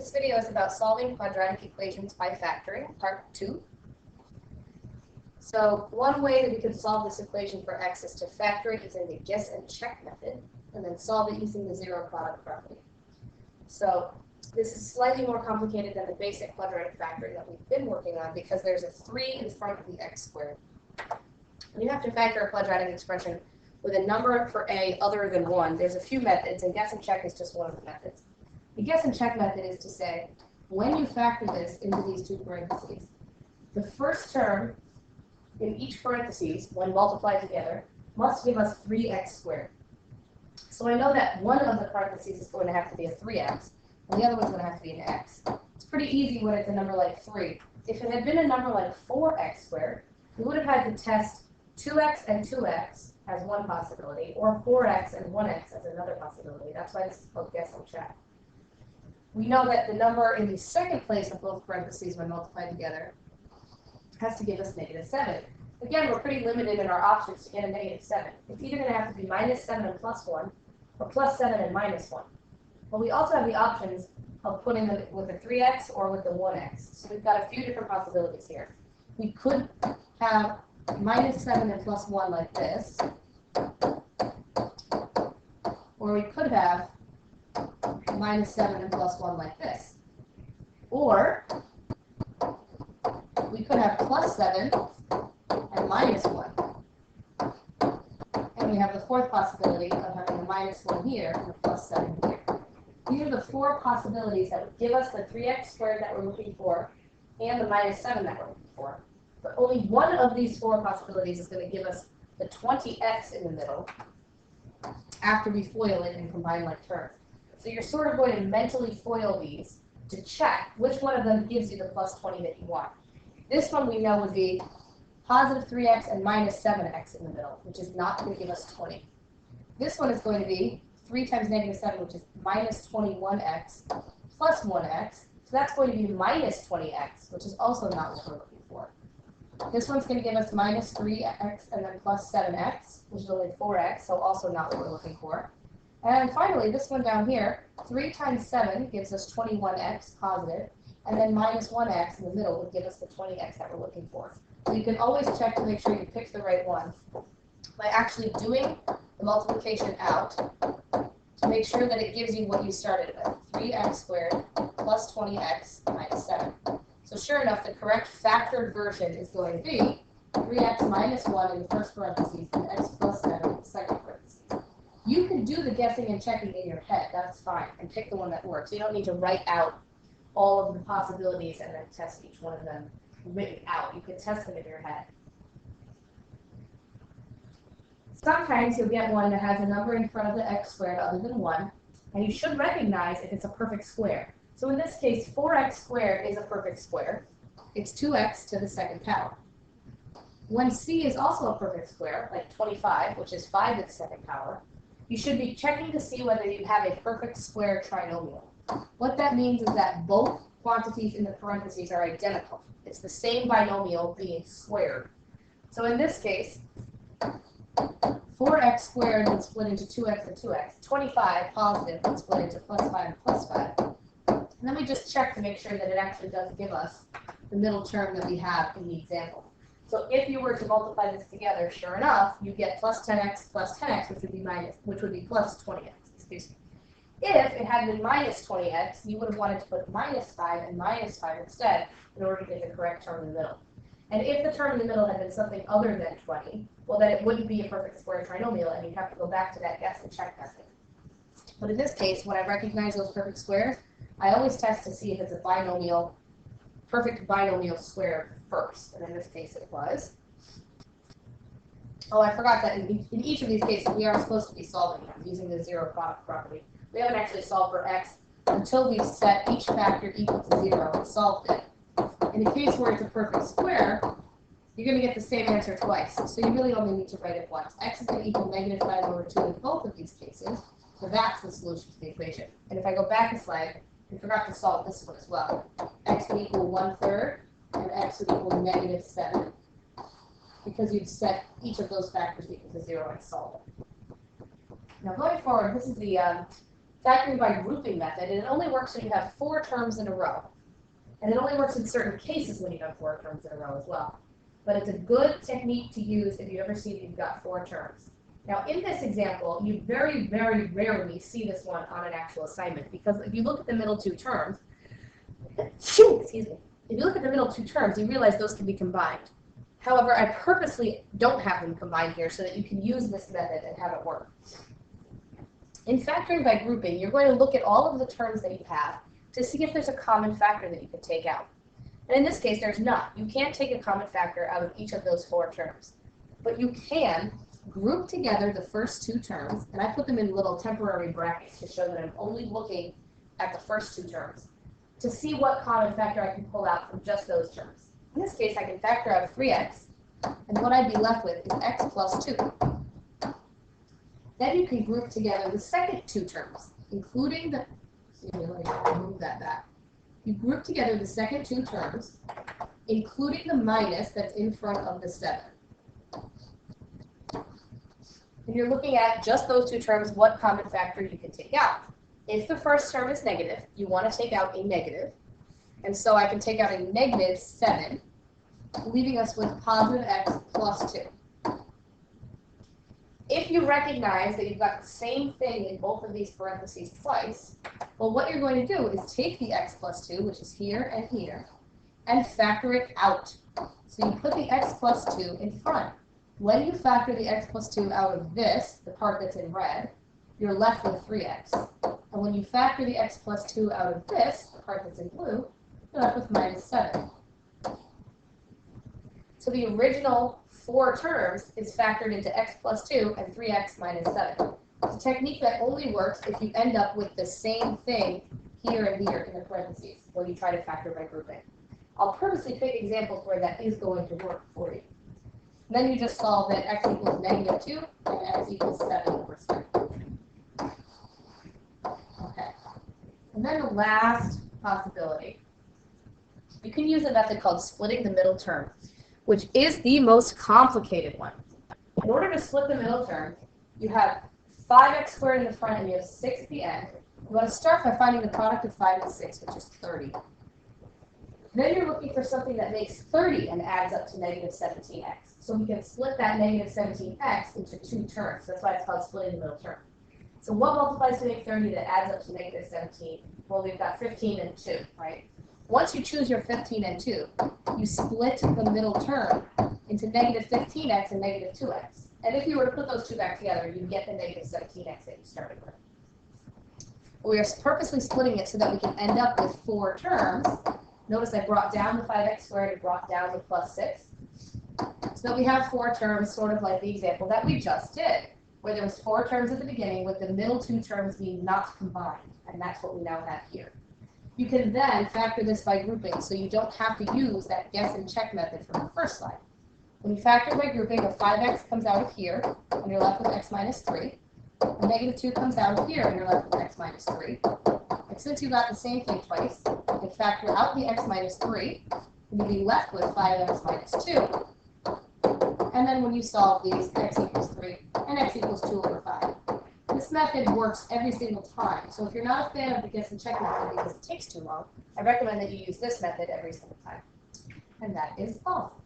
This video is about solving quadratic equations by factoring, part 2. So one way that we can solve this equation for x is to factor it using the guess and check method, and then solve it using the zero product property. So this is slightly more complicated than the basic quadratic factoring that we've been working on because there's a 3 in front of the x squared. When you have to factor a quadratic expression with a number for a other than 1, there's a few methods, and guess and check is just one of the methods. The guess and check method is to say, when you factor this into these two parentheses, the first term in each parentheses, when multiplied together, must give us 3x squared. So I know that one of the parentheses is going to have to be a 3x, and the other one's going to have to be an x. It's pretty easy when it's a number like 3. If it had been a number like 4x squared, we would have had to test 2x and 2x as one possibility, or 4x and 1x as another possibility. That's why this is called guess and check. We know that the number in the second place of both parentheses when multiplied together has to give us -7. Again, we're pretty limited in our options to get a -7. It's either going to have to be -7 and +1, or +7 and -1. But we also have the options of putting them with a 3x or with the 1x. So we've got a few different possibilities here. We could have -7 and +1 like this, or we could have -7 and +1 like this. Or we could have +7 and -1. And we have the fourth possibility of having a -1 here and a +7 here. These are the four possibilities that would give us the 3x squared that we're looking for and the -7 that we're looking for. But only one of these four possibilities is going to give us the 20x in the middle after we FOIL it and combine like terms. So you're sort of going to mentally FOIL these to check which one of them gives you the +20 that you want. This one we know would be positive 3x and -7x in the middle, which is not going to give us 20. This one is going to be 3 times -7, which is -21x plus 1x. So that's going to be -20x, which is also not what we're looking for. This one's going to give us -3x and then plus 7x, which is only 4x, so also not what we're looking for. And finally, this one down here, 3 times 7 gives us 21x positive, and then -1x in the middle would give us the 20x that we're looking for. So you can always check to make sure you pick the right one by actually doing the multiplication out to make sure that it gives you what you started with, 3x squared plus 20x minus 7. So sure enough, the correct factored version is going to be 3x minus 1 in the first parentheses and x plus 7 in the second parentheses. You can do the guessing and checking in your head, that's fine, and pick the one that works. You don't need to write out all of the possibilities and then test each one of them written out. You can test them in your head. Sometimes you'll get one that has a number in front of the x squared other than 1, and you should recognize if it's a perfect square. So in this case, 4x squared is a perfect square. It's 2x to the second power. When c is also a perfect square, like 25, which is 5 to the second power, you should be checking to see whether you have a perfect square trinomial. What that means is that both quantities in the parentheses are identical. It's the same binomial being squared. So in this case, 4x squared would split into 2x and 2x. 25 positive would split into plus 5 and plus 5. And then we just check to make sure that it actually does give us the middle term that we have in the example. So if you were to multiply this together, sure enough, you get plus 10x, which would be plus 20x. Excuse me. If it had been minus 20x, you would have wanted to put -5 and -5 instead in order to get the correct term in the middle. And if the term in the middle had been something other than 20, well, then it wouldn't be a perfect square trinomial, and you'd have to go back to that guess and check method. But in this case, when I recognize those perfect squares, I always test to see if it's a binomial, perfect binomial square first, and in this case it was. Oh, I forgot that in each of these cases we are supposed to be solving them using the zero product property. We haven't actually solved for x until we've set each factor equal to 0 and solved it. In the case where it's a perfect square, you're going to get the same answer twice, so you really only need to write it once. X is going to equal -5/2 in both of these cases, so that's the solution to the equation. And if I go back a slide, I forgot to solve this one as well. X would equal 1/3, and x would equal -7, because you've set each of those factors equal to 0 and solved it. Now going forward, this is the factoring by grouping method, and it only works when you have 4 terms in a row. And it only works in certain cases when you have 4 terms in a row as well. But it's a good technique to use if you ever see that you've got 4 terms. Now, in this example, you very, very rarely see this one on an actual assignment, because if you look at the middle 2 terms, excuse me, if you look at the middle 2 terms, you realize those can be combined. However, I purposely don't have them combined here so that you can use this method and have it work. In factoring by grouping, you're going to look at all of the terms that you have to see if there's a common factor that you can take out. And in this case, there's not. You can't take a common factor out of each of those 4 terms. But you can group together the first 2 terms, and I put them in little temporary brackets to show that I'm only looking at the first 2 terms, to see what common factor I can pull out from just those terms. In this case, I can factor out 3x, and what I'd be left with is x plus 2. Then you can group together the second 2 terms, including the, let me move that back. You group together the second 2 terms, including the minus that's in front of the 7. And you're looking at just those 2 terms, what common factor you can take out. If the first term is negative, you want to take out a negative. And so I can take out a negative 7, leaving us with positive x plus 2. If you recognize that you've got the same thing in both of these parentheses twice, well, what you're going to do is take the x plus 2, which is here, and factor it out. So you put the x plus 2 in front. When you factor the x plus 2 out of this, the part that's in red, you're left with 3x. And when you factor the x plus 2 out of this, the part that's in blue, you're left with minus 7. So the original 4 terms is factored into x plus 2 and 3x minus 7. It's a technique that only works if you end up with the same thing here and here in the parentheses when you try to factor by grouping. I'll purposely pick examples where that is going to work for you. And then you just solve that x equals negative 2 and x equals 7 over 3. Okay. And then the last possibility, you can use a method called splitting the middle term, which is the most complicated one. In order to split the middle term, you have 5x squared in the front and you have 6 at the end. You want to start by finding the product of 5 and 6, which is 30. Then you're looking for something that makes 30 and adds up to negative 17x. So we can split that negative 17x into 2 terms. That's why it's called splitting the middle term. So what multiplies to make 30 that adds up to negative 17? Well, we've got 15 and 2, right? Once you choose your 15 and 2, you split the middle term into negative 15x and negative 2x. And if you were to put those 2 back together, you'd get the negative 17x that you started with. We are purposely splitting it so that we can end up with 4 terms. Notice I brought down the 5x squared and brought down the plus 6. So that we have 4 terms, sort of like the example that we just did, where there was 4 terms at the beginning with the middle 2 terms being not combined. And that's what we now have here. You can then factor this by grouping, so you don't have to use that guess and check method from the first slide. When you factor by grouping, a 5x comes out of here, and you're left with x minus 3. A negative 2 comes out of here, and you're left with x minus 3. And since you got the same thing twice, you can factor out the x minus 3, and you'll be left with 5x minus 2. And then when you solve these, x equals 3 and x equals 2 over 5. This method works every single time. So if you're not a fan of the guess and check method because it takes too long, I recommend that you use this method every single time. And that is all.